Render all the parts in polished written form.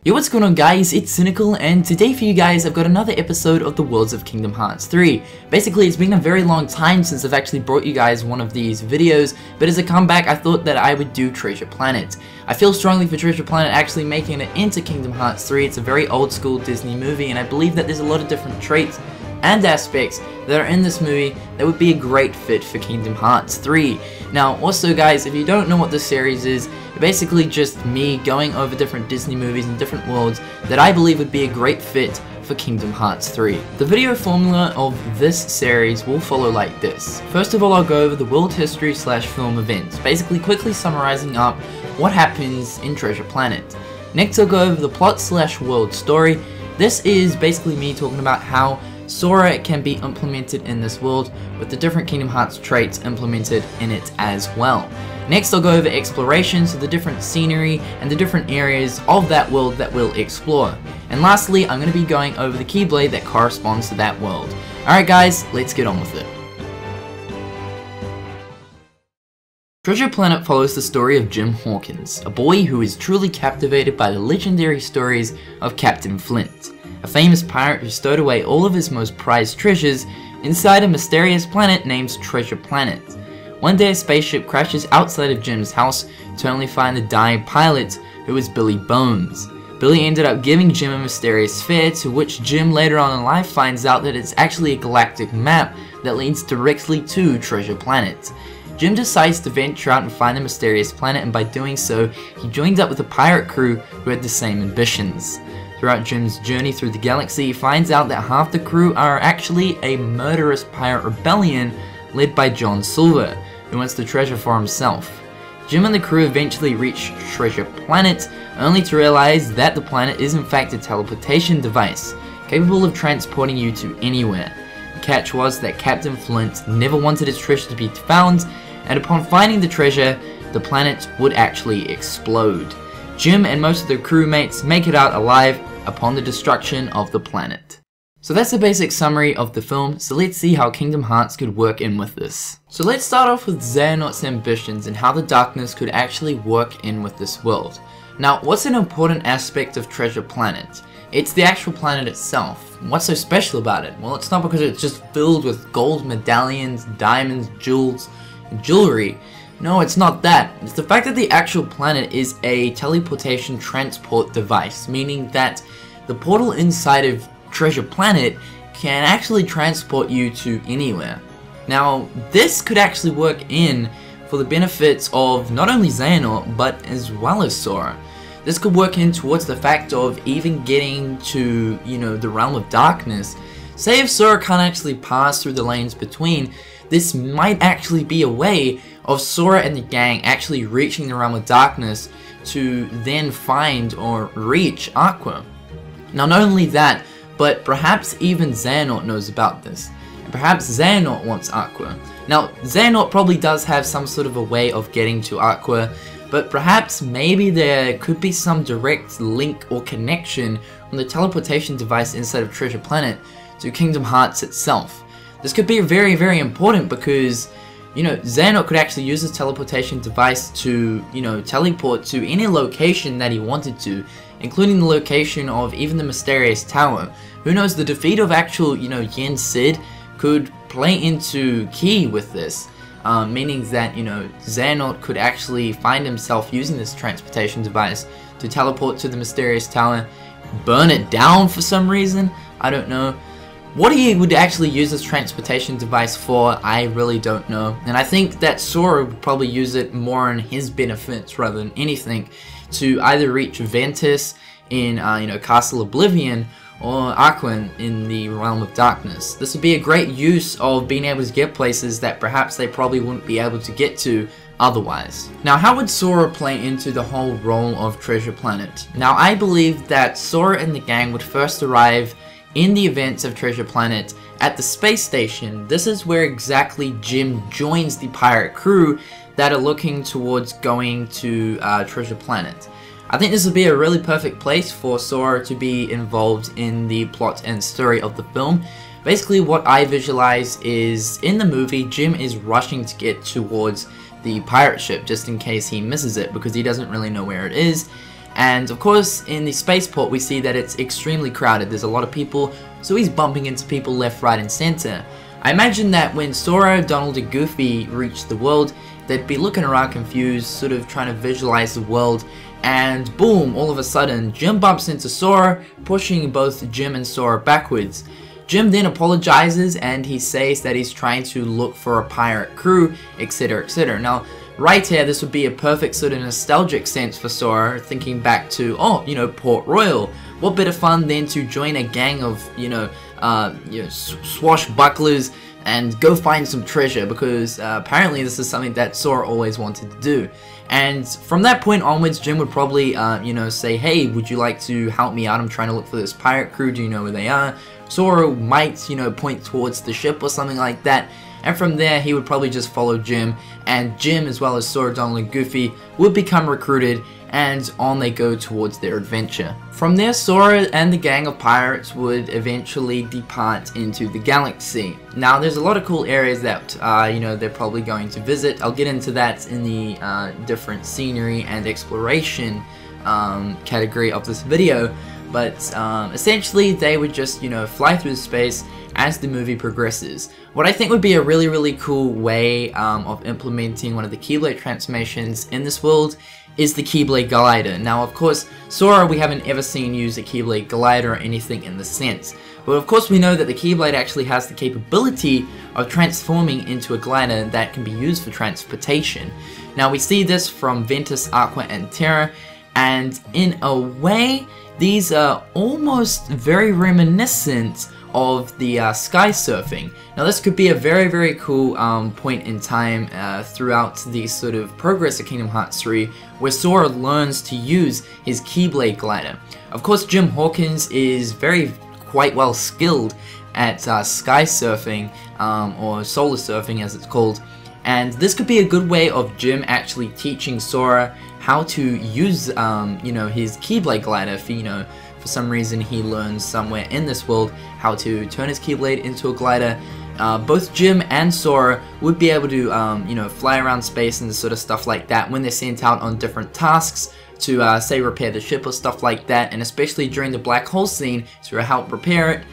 Yo, what's going on guys, it's Cynnnical, and today for you guys I've got another episode of the Worlds of Kingdom Hearts 3. Basically, it's been a very long time since I've actually brought you guys one of these videos, but as a comeback I thought that I would do Treasure Planet. I feel strongly for Treasure Planet actually making it into Kingdom Hearts 3. It's a very old school Disney movie, and I believe that there's a lot of different traits and aspects that are in this movie that would be a great fit for Kingdom Hearts 3. Now, also guys, if you don't know what this series is, basically just me going over different Disney movies and different worlds that I believe would be a great fit for Kingdom Hearts 3. The video formula of this series will follow like this. First of all, I'll go over the world history / film events, basically quickly summarizing up what happens in Treasure Planet. Next, I'll go over the plot / world story. This is basically me talking about how Sora can be implemented in this world with the different Kingdom Hearts traits implemented in it as well. Next, I'll go over exploration, so the different scenery and the different areas of that world that we'll explore. And lastly, I'm going to be going over the Keyblade that corresponds to that world. Alright guys, let's get on with it. Treasure Planet follows the story of Jim Hawkins, a boy who is truly captivated by the legendary stories of Captain Flint, a famous pirate who stowed away all of his most prized treasures inside a mysterious planet named Treasure Planet. One day a spaceship crashes outside of Jim's house to only find the dying pilot, who is Billy Bones. Billy ended up giving Jim a mysterious sphere, to which Jim later on in life finds out that it's actually a galactic map that leads directly to Treasure Planet. Jim decides to venture out and find the mysterious planet, and by doing so, he joins up with a pirate crew who had the same ambitions. Throughout Jim's journey through the galaxy, he finds out that half the crew are actually a murderous pirate rebellion led by John Silver, who wants the treasure for himself. Jim and the crew eventually reach Treasure Planet, only to realize that the planet is in fact a teleportation device, capable of transporting you to anywhere. The catch was that Captain Flint never wanted his treasure to be found, and upon finding the treasure, the planet would actually explode. Jim and most of the crewmates make it out alive upon the destruction of the planet. So that's a basic summary of the film, so let's see how Kingdom Hearts could work in with this. So let's start off with Xehanort's ambitions and how the darkness could actually work in with this world. Now, what's an important aspect of Treasure Planet? It's the actual planet itself. What's so special about it? Well, it's not because it's just filled with gold medallions, diamonds, jewels, and jewelry. No, it's not that. It's the fact that the actual planet is a teleportation transport device, meaning that the portal inside of Treasure Planet can actually transport you to anywhere. Now, this could actually work in for the benefits of not only Xehanort, but as well as Sora. This could work in towards the fact of even getting to, the realm of darkness. Say if Sora can't actually pass through the lanes between, this might actually be a way of Sora and the gang actually reaching the realm of darkness to then find or reach Aqua. Now, not only that, but perhaps even Xehanort knows about this. And perhaps Xehanort wants Aqua. Now, Xehanort probably does have some sort of a way of getting to Aqua, but perhaps maybe there could be some direct link or connection from the teleportation device inside of Treasure Planet to Kingdom Hearts itself. This could be very, very important because, Xehanort could actually use this teleportation device to, teleport to any location that he wanted to, including the location of even the mysterious tower. Who knows, the defeat of actual, Yen Sid could play into key with this, meaning that, Xehanort could actually find himself using this transportation device to teleport to the mysterious tower, burn it down for some reason, I don't know. What he would actually use this transportation device for, I really don't know. And I think that Sora would probably use it more in his benefits rather than anything to either reach Ventus in, Castle Oblivion or Aqua in the Realm of Darkness. This would be a great use of being able to get places that perhaps they probably wouldn't be able to get to otherwise. Now, how would Sora play into the whole role of Treasure Planet? Now, I believe that Sora and the gang would first arrive in the events of Treasure Planet at the space station. This is where exactly Jim joins the pirate crew that are looking towards going to Treasure Planet. I think this would be a really perfect place for Sora to be involved in the plot and story of the film. Basically, what I visualize is, in the movie, Jim is rushing to get towards the pirate ship just in case he misses it because he doesn't really know where it is. And of course, in the spaceport, we see that it's extremely crowded. There's a lot of people, so he's bumping into people left, right, and center. I imagine that when Sora, Donald, and Goofy reach the world, they'd be looking around confused, sort of trying to visualize the world, and boom, all of a sudden, Jim bumps into Sora, pushing both Jim and Sora backwards. Jim then apologizes and he says that he's trying to look for a pirate crew, etc, etc. Now, right here, this would be a perfect sort of nostalgic sense for Sora, thinking back to, oh, you know, Port Royal. What better fun than to join a gang of, swashbucklers and go find some treasure, because apparently this is something that Sora always wanted to do. And from that point onwards, Jim would probably, say, hey, would you like to help me out? I'm trying to look for this pirate crew. Do you know where they are? Sora might, point towards the ship or something like that. And from there, he would probably just follow Jim. And Jim, as well as Sora, Donald, and Goofy, would become recruited. And on they go towards their adventure. From there, Sora and the gang of pirates would eventually depart into the galaxy. Now, there's a lot of cool areas that, they're probably going to visit. I'll get into that in the different scenery and exploration category of this video. But essentially, they would just, fly through space as the movie progresses. What I think would be a really, really cool way of implementing one of the Keyblade transformations in this world is the Keyblade glider. Now, of course, Sora we haven't ever seen use a Keyblade glider or anything in the sense. But of course we know that the Keyblade actually has the capability of transforming into a glider that can be used for transportation. Now we see this from Ventus, Aqua, and Terra, and in a way, these are almost very reminiscent of the sky surfing. Now this could be a very, very cool point in time throughout the sort of progress of Kingdom Hearts 3, where Sora learns to use his Keyblade glider. Of course, Jim Hawkins is quite well skilled at sky surfing, or solar surfing as it's called, and this could be a good way of Jim actually teaching Sora how to use his Keyblade glider for some reason he learns somewhere in this world how to turn his Keyblade into a glider. Both Jim and Sora would be able to, fly around space and sort of stuff like that when they're sent out on different tasks to, say, repair the ship or stuff like that, and especially during the black hole scene to help repair it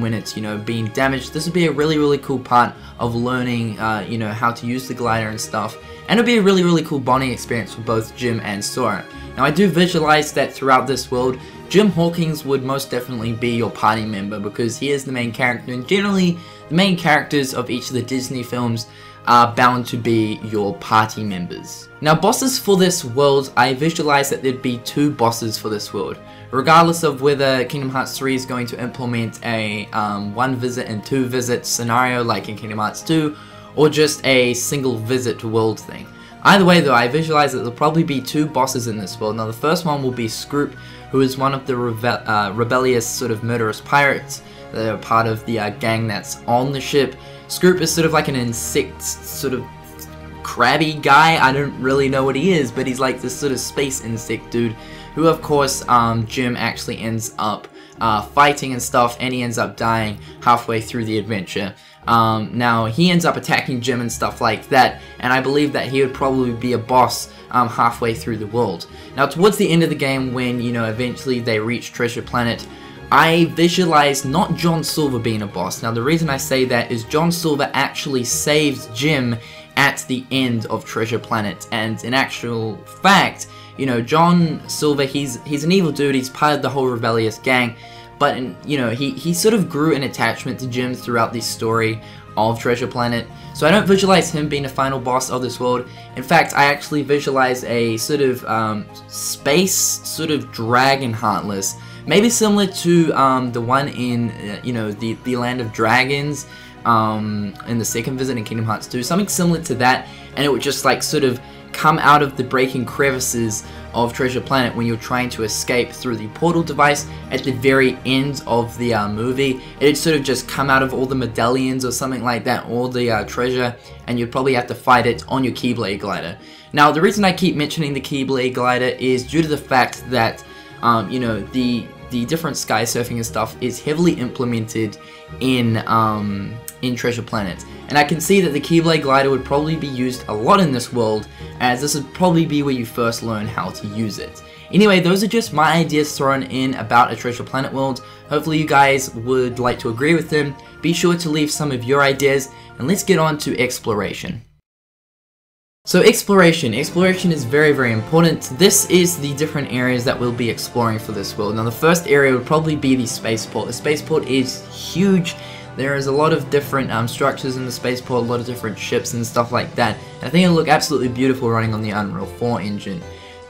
when it's, being damaged. This would be a really, really cool part of learning, how to use the glider and stuff. And it would be a really, really cool bonding experience for both Jim and Sora. Now, I do visualize that throughout this world, Jim Hawkins would most definitely be your party member, because he is the main character, and generally the main characters of each of the Disney films are bound to be your party members. Now, bosses for this world, I visualize that there'd be 2 bosses for this world, regardless of whether Kingdom Hearts 3 is going to implement a 1 visit and 2 visit scenario like in Kingdom Hearts 2, or just a single visit world thing. Either way though, I visualize that there'll probably be 2 bosses in this world. Now the first one will be Scroop, who is one of the rebellious sort of murderous pirates that are part of the gang that's on the ship. Scroop is sort of like an insect, sort of crabby guy. I don't really know what he is, but he's like this sort of space insect dude, who of course Jim actually ends up fighting and stuff, and he ends up dying halfway through the adventure. Now he ends up attacking Jim and stuff like that, and I believe that he would probably be a boss halfway through the world. Now towards the end of the game, when eventually they reach Treasure Planet, I visualize not John Silver being a boss. Now the reason I say that is John Silver actually saves Jim at the end of Treasure Planet, and in actual fact, John Silver, he's an evil dude, he's part of the whole rebellious gang, but he sort of grew an attachment to Jim throughout the story of Treasure Planet, so I don't visualize him being the final boss of this world. In fact, I actually visualize a sort of space sort of dragon Heartless, maybe similar to the one in the Land of Dragons in the second visit in Kingdom Hearts 2, something similar to that, and it would just like sort of come out of the breaking crevices of Treasure Planet when you're trying to escape through the portal device at the very end of the movie. It'd sort of just come out of all the medallions or something like that, all the treasure, and you'd probably have to fight it on your Keyblade glider. Now, the reason I keep mentioning the Keyblade glider is due to the fact that, the different sky surfing and stuff is heavily implemented in Treasure Planet. And I can see that the Keyblade glider would probably be used a lot in this world, as this would probably be where you first learn how to use it. Anyway, those are just my ideas thrown in about a Treasure Planet world. Hopefully you guys would like to agree with them. Be sure to leave some of your ideas, and let's get on to exploration. So exploration is very important. This is the different areas that we'll be exploring for this world. Now the first area would probably be the spaceport. The spaceport is huge. There is a lot of different structures in the spaceport, a lot of different ships and stuff like that. And I think it'll look absolutely beautiful running on the Unreal 4 engine.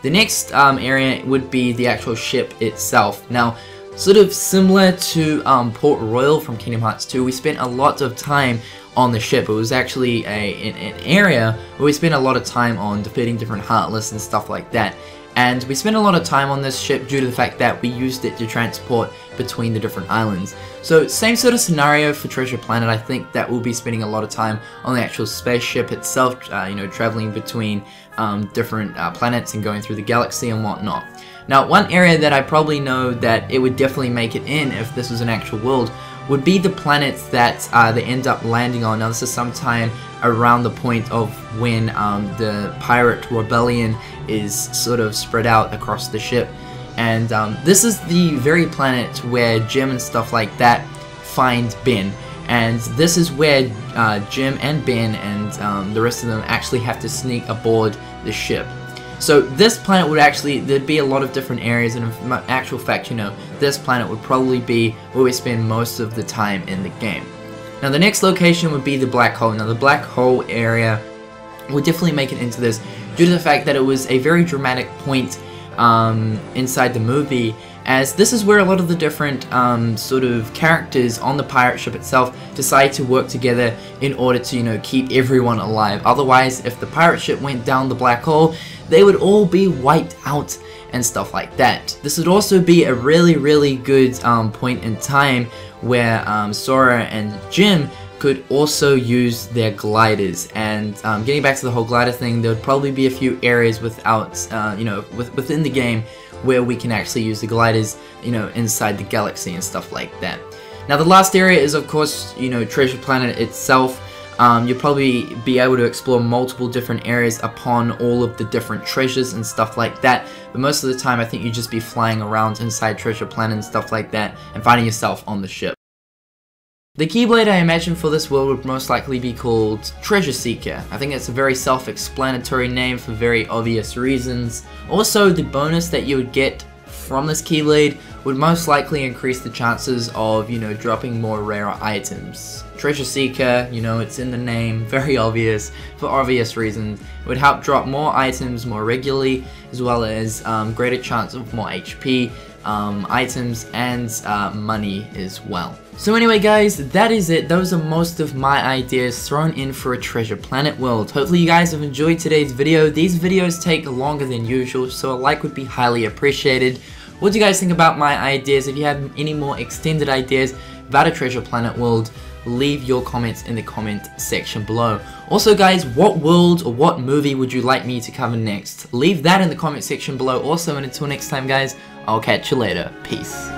The next area would be the actual ship itself. Now, sort of similar to Port Royal from Kingdom Hearts 2, we spent a lot of time on the ship. It was actually an area where we spent a lot of time on defeating different Heartless and stuff like that. And we spent a lot of time on this ship due to the fact that we used it to transport between the different islands. So same sort of scenario for Treasure Planet. I think that we'll be spending a lot of time on the actual spaceship itself, you know, traveling between different planets and going through the galaxy and whatnot. Now, one area that I probably know that it would definitely make it in if this was an actual world would be the planets that they end up landing on. Now, this is sometime around the point of when the pirate rebellion is sort of spread out across the ship. And this is the very planet where Jim and stuff like that find Ben. And this is where Jim and Ben and the rest of them actually have to sneak aboard the ship. So this planet would actually, there'd be a lot of different areas, and in actual fact, you know, this planet would probably be where we spend most of the time in the game. Now the next location would be the black hole. Now the black hole area would definitely make it into this due to the fact that it was a very dramatic point inside the movie, as this is where a lot of the different sort of characters on the pirate ship itself decide to work together in order to, you know, keep everyone alive. Otherwise, if the pirate ship went down the black hole, they would all be wiped out and stuff like that. This would also be a really good point in time where Sora and Jim could also use their gliders. And getting back to the whole glider thing, there would probably be a few areas without, you know, within the game where we can actually use the gliders, you know, inside the galaxy and stuff like that. Now the last area is, of course, you know, Treasure Planet itself. You'll probably be able to explore multiple different areas upon all of the different treasures and stuff like that, but most of the time I think you'd just be flying around inside Treasure Planet and stuff like that and finding yourself on the ship. The Keyblade I imagine for this world would most likely be called Treasure Seeker. I think it's a very self-explanatory name for very obvious reasons. Also, the bonus that you would get from this Keyblade would most likely increase the chances of, you know, dropping more rare items. Treasure Seeker, you know, it's in the name, very obvious, for obvious reasons. It would help drop more items more regularly, as well as greater chance of more HP, items, and money as well. So anyway guys, that is it. Those are most of my ideas thrown in for a Treasure Planet world. Hopefully you guys have enjoyed today's video. These videos take longer than usual, so a like would be highly appreciated. What do you guys think about my ideas? If you have any more extended ideas about a Treasure Planet world, leave your comments in the comment section below. Also guys, what world or what movie would you like me to cover next? Leave that in the comment section below also, and until next time guys, I'll catch you later. Peace.